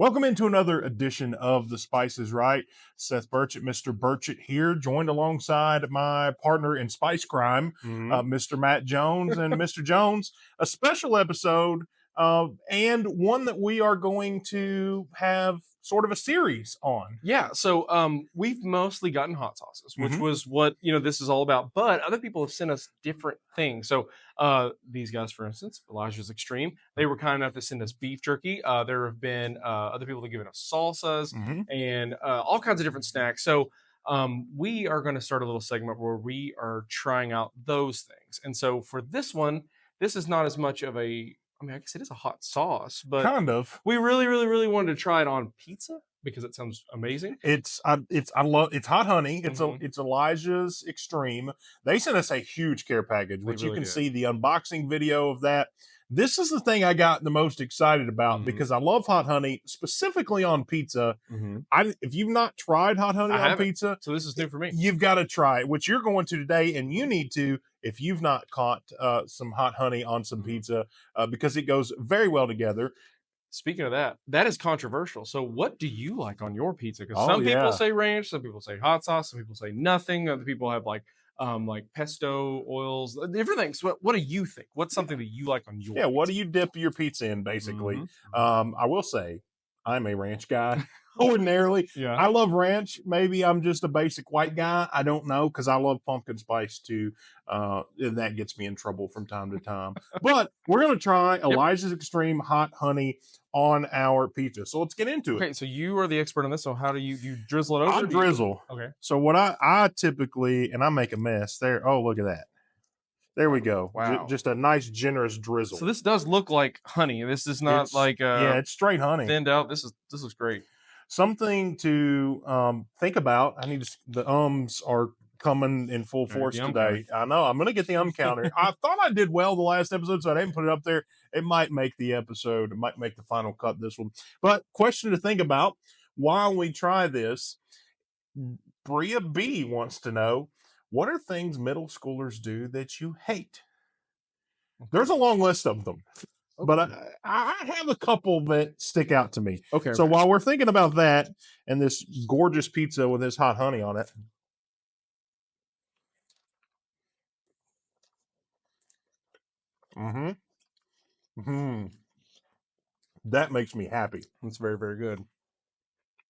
Welcome into another edition of The Spice is Right. Seth Burchett, Mr. Burchett here, joined alongside my partner in Spice Crime, Mhm. Mr. Matt Jones. And Mr. Jones, a special episode and one that we are going to have sort of a series on. Yeah, so we've mostly gotten hot sauces, which Mhm. was what this is all about. But other people have sent us different things. So these guys, for instance, Elijah's Extreme, they were kind enough to send us beef jerky. There have been other people that have given us salsas Mhm. and all kinds of different snacks. So we are going to start a little segment where we are trying out those things. And so for this one, this is not as much of a. I mean, I guess it is a hot sauce, but Kind of. we really, really, really wanted to try it on pizza because it sounds amazing. I love it's hot honey. Mhm. It's Elijah's Extreme. They sent us a huge care package, They which you really can did. see the unboxing video of that. This is the thing I got the most excited about Mhm. because I love hot honey, specifically on pizza. Mhm. If you've not tried hot honey I on haven't. pizza, So this is new for me. you've got to try it, which you're going to today, and you Mhm. need to if you've not caught some hot honey on some Mhm. pizza because it goes very well together. Speaking of that, that is controversial. So what do you like on your pizza? Because Oh some people yeah. say ranch, some people say hot sauce, some people say nothing. Other people have like pesto oils, different things. What do you think? What's something that you like on your Yeah, what do pizza? you dip your pizza in, basically? Mhm. Mhm. I will say I'm a ranch guy ordinarily. Yeah. I love ranch. Maybe I'm just a basic white guy. I don't know because I love pumpkin spice too. And that gets me in trouble from time to time. But we're going to try Yep. Elijah's Extreme Hot Honey on our pizza. So let's get into it. Okay, so you are the expert on this. So how do you drizzle it over? I Or do you? drizzle. Okay. So what I typically, and I make a mess there. Oh, look at that. There we go. Wow. Just a nice, generous drizzle. So this does look like honey. This is not It's, like yeah, it's straight honey. thinned out. This looks great. Something to think about. I need to, the ums are coming in full Gotta get force the counter. today. I know I'm going to get the counter. I thought I did well the last episode, so I didn't put it up there. It might make the episode, it might make the final cut this one. But question to think about while we try this. Bria B wants to know, what are things middle schoolers do that you hate? There's a long list of them, but Okay. I have a couple that stick out to me. Okay. So Okay. while we're thinking about that and this gorgeous pizza with this hot honey on it, mm-hmm, mm-hmm, that makes me happy. That's very, very good.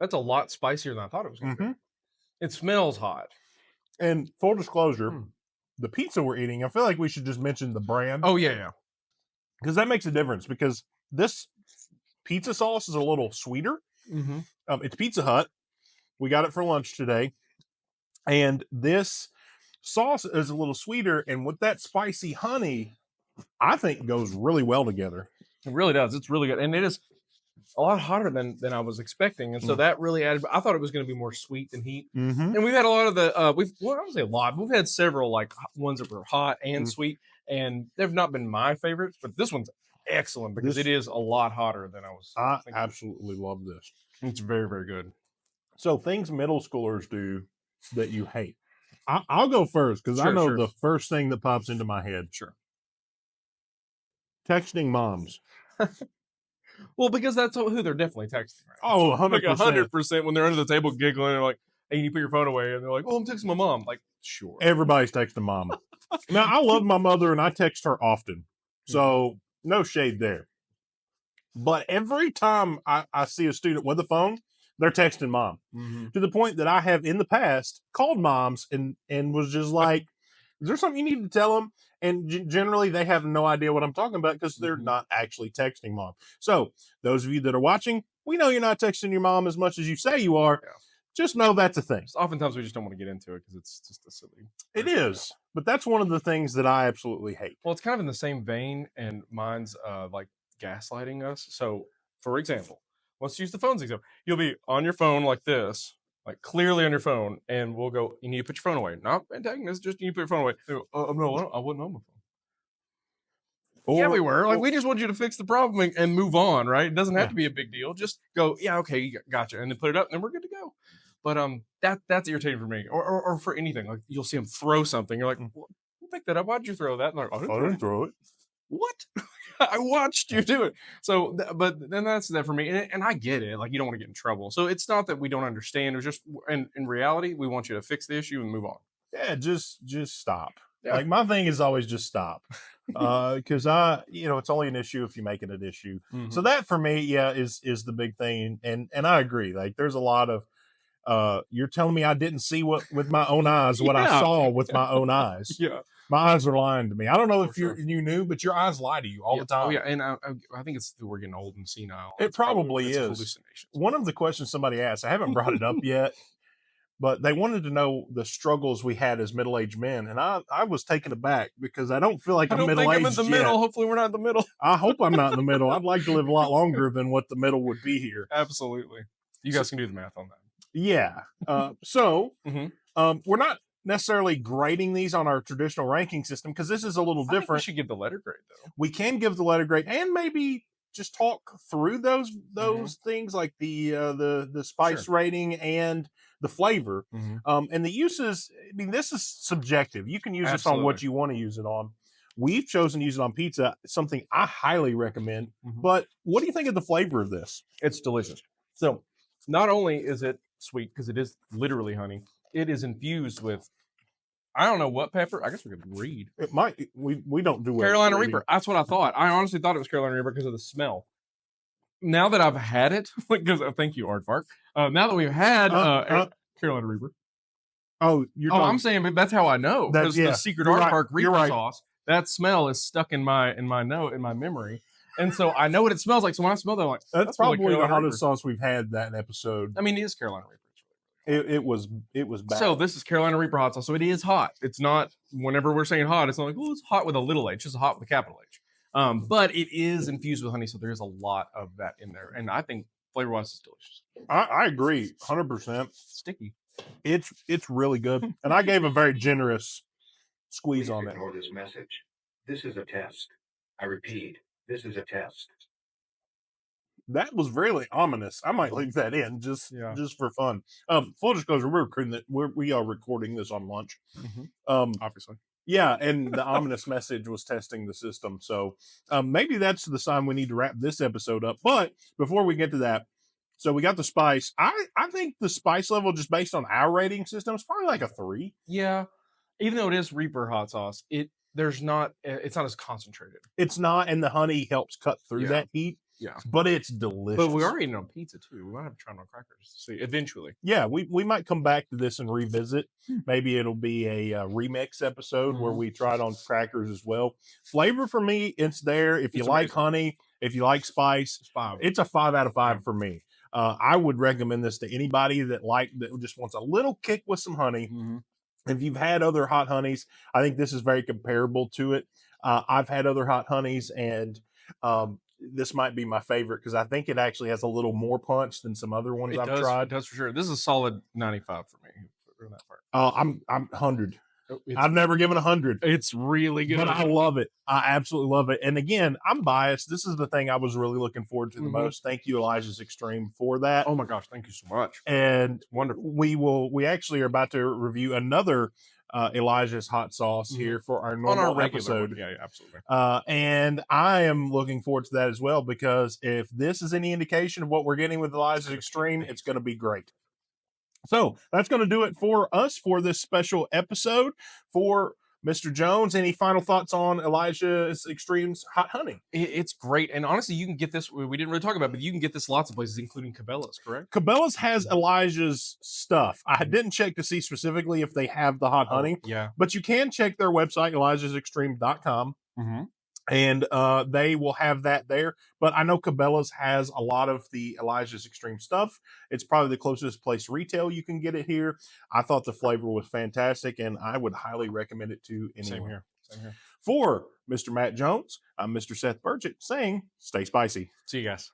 That's a lot spicier than I thought it was going to be. Mm-hmm. It smells hot. And full disclosure, Mm. the pizza we're eating, I feel like we should just mention the brand Oh yeah, yeah. because that makes a difference. Because this pizza sauce is a little sweeter. Mm-hmm. It's Pizza Hut. We got it for lunch today, and this sauce is a little sweeter. And with that spicy honey, I think goes really well together. It really does. It's really good, and it is a lot hotter than I was expecting, and so Mm. that really added. I thought it was going to be more sweet than heat. Mm-hmm. And we've had a lot of the I don't say a lot. We've had several like ones that were hot and Mm. sweet, and they've not been my favorites, but this one's excellent because it This is a lot hotter than I was I thinking. absolutely love this. It's very, very good. So things middle schoolers do that you hate. I'll go first because I Sure, know sure. the first thing that pops into my head: Sure. texting moms. Well, because that's who they're definitely texting, right? Oh, Like 100%. 100% when they're under the table giggling, they're like, "Hey, you put your phone away," and they're like, "Oh, I'm texting my mom." Like, sure. Everybody's texting mom. Now, I love my mother and I text her often. So no shade there. But every time I see a student with a phone, they're texting mom Mm-hmm. to the point that I have in the past called moms and was just like, is there something you need to tell them? And generally they have no idea what I'm talking about because they're Mhm. not actually texting mom. So those of you that are watching, we know you're not texting your mom as much as you say you are. Yeah. Just know that's a thing. Oftentimes we just don't want to get into it because it's just a silly. It is. But that's one of the things that I absolutely hate. Well, it's kind of in the same vein, and mine's like gaslighting us. So, for example, let's use the phones example. You'll be on your phone like this, like clearly on your phone, and we'll go, you need to put your phone away. Not antagonist, just you need to put your phone away. They go, no, I wasn't on my phone. Yeah, we were. Like, we just want you to fix the problem and move on, right? It doesn't have Yeah. to be a big deal. Just go, yeah, okay, gotcha, and then put it up, and then we're good to go. But that's irritating for me, or for anything. Like you'll see them throw something, you're like, well, pick that up. Why'd you throw that? And they're like, I didn't I throw didn't it. throw it. What? I watched you do it. So, but then that's that for me. And I get it. Like, you don't want to get in trouble. So it's not that we don't understand. It was just, in reality, we want you to fix the issue and move on. Yeah, just stop. Yeah. Like my thing is always just stop. Because it's only an issue if you make it an issue. So that for me, yeah, is the big thing. And I agree. Like there's a lot of you're telling me I didn't see what with my own eyes, what I saw with my own eyes. Yeah. My eyes are lying to me. I don't know For if sure. you knew, but your eyes lie to you all the time. Oh yeah, and I think it's that we're getting old and senile. It It's probably it's is. hallucinations. One of the questions somebody asked, I haven't brought it up yet, but they wanted to know the struggles we had as middle-aged men, and I was taken aback because I don't feel like I I'm don't think I'm in middle-aged the yet. middle. Hopefully, we're not in the middle. I hope I'm not in the middle. I'd like to live a lot longer than what the middle would be here. Absolutely. You guys can do the math on that. Yeah. We're not necessarily grading these on our traditional ranking system because this is a little I think we different. should give the letter grade though. We can give the letter grade and maybe just talk through those things like the spice rating and the flavor. And the uses. I mean, this is subjective. You can use this on what you want to use it on. We've chosen to use it on pizza, something I highly recommend. But what do you think of the flavor of this? It's delicious. So not only is it sweet because it is literally honey, it is infused with, I don't know what pepper. I guess we could read. It might. We don't do Carolina Reaper. That's what I thought. I honestly thought it was Carolina Reaper because of the smell. Now that I've had it, because thank you, Aardvark. Now that we've had Carolina Reaper. I'm saying, but that's how I know because the secret Aardvark Reaper sauce. That smell is stuck in my memory, and so I know what it smells like. So when I smell that, I'm like, that's probably the hottest sauce we've had that episode. I mean, it is Carolina Reaper. It was bad. So this is Carolina Reaper hot sauce. So it is hot. It's not, whenever we're saying hot, it's not like, oh, it's hot with a little H. It's hot with a capital H. But it is infused with honey, so there is a lot of that in there. And I think flavor-wise, it's delicious. I agree, 100%. Sticky. It's really good. And I gave a very generous squeeze on it. Ignore this message. This is a test. I repeat, this is a test. That was really ominous. I might leave that in just for fun. Full disclosure, we are recording this on lunch. Obviously. Yeah, and the ominous message was testing the system. So maybe that's the sign we need to wrap this episode up. But before we get to that, so we got the spice. I think the spice level, just based on our rating system, is probably like a 3. Yeah. Even though it is Reaper hot sauce, it's not as concentrated. It's not, and the honey helps cut through that heat. Yeah, but it's delicious. But we are eating on pizza too. We might have to try it on crackers to see eventually. Yeah, we might come back to this and revisit. Maybe it'll be a remix episode where we try it on crackers as well. Flavor for me, it's there. If you like honey, if you like spice, it's a 5 out of 5 for me. I would recommend this to anybody that just wants a little kick with some honey. If you've had other hot honeys, I think this is very comparable to it. I've had other hot honeys, and this might be my favorite because I think it actually has a little more punch than some other ones I've tried. It does for sure. This is a solid 95 for me. For that part. I'm 100. I've never given 100. It's really good, but I love it. I absolutely love it. And again, I'm biased. This is the thing I was really looking forward to the most. Thank you, Elijah's Xtreme, for that. Oh my gosh, thank you so much. And it's wonderful. We actually are about to review another Elijah's hot sauce here for our normal episode. Yeah, absolutely. And I am looking forward to that as well, because if this is any indication of what we're getting with Elijah's Xtreme, it's going to be great. So that's going to do it for us for this special episode. For Mr. Jones, any final thoughts on Elijah's Xtreme's hot honey? It's great. And honestly, you can get this, we didn't really talk about it, but you can get this lots of places, including Cabela's, correct? Cabela's has Elijah's stuff. I didn't check to see specifically if they have the hot honey. Yeah. But you can check their website, elijahsxtreme.com. And they will have that there. But I know Cabela's has a lot of the Elijah's Xtreme stuff. It's probably the closest place retail you can get it here. I thought the flavor was fantastic, and I would highly recommend it to anyone. Same here. For Mr. Matt Jones, I'm Mr. Seth Burgett saying, stay spicy. See you guys.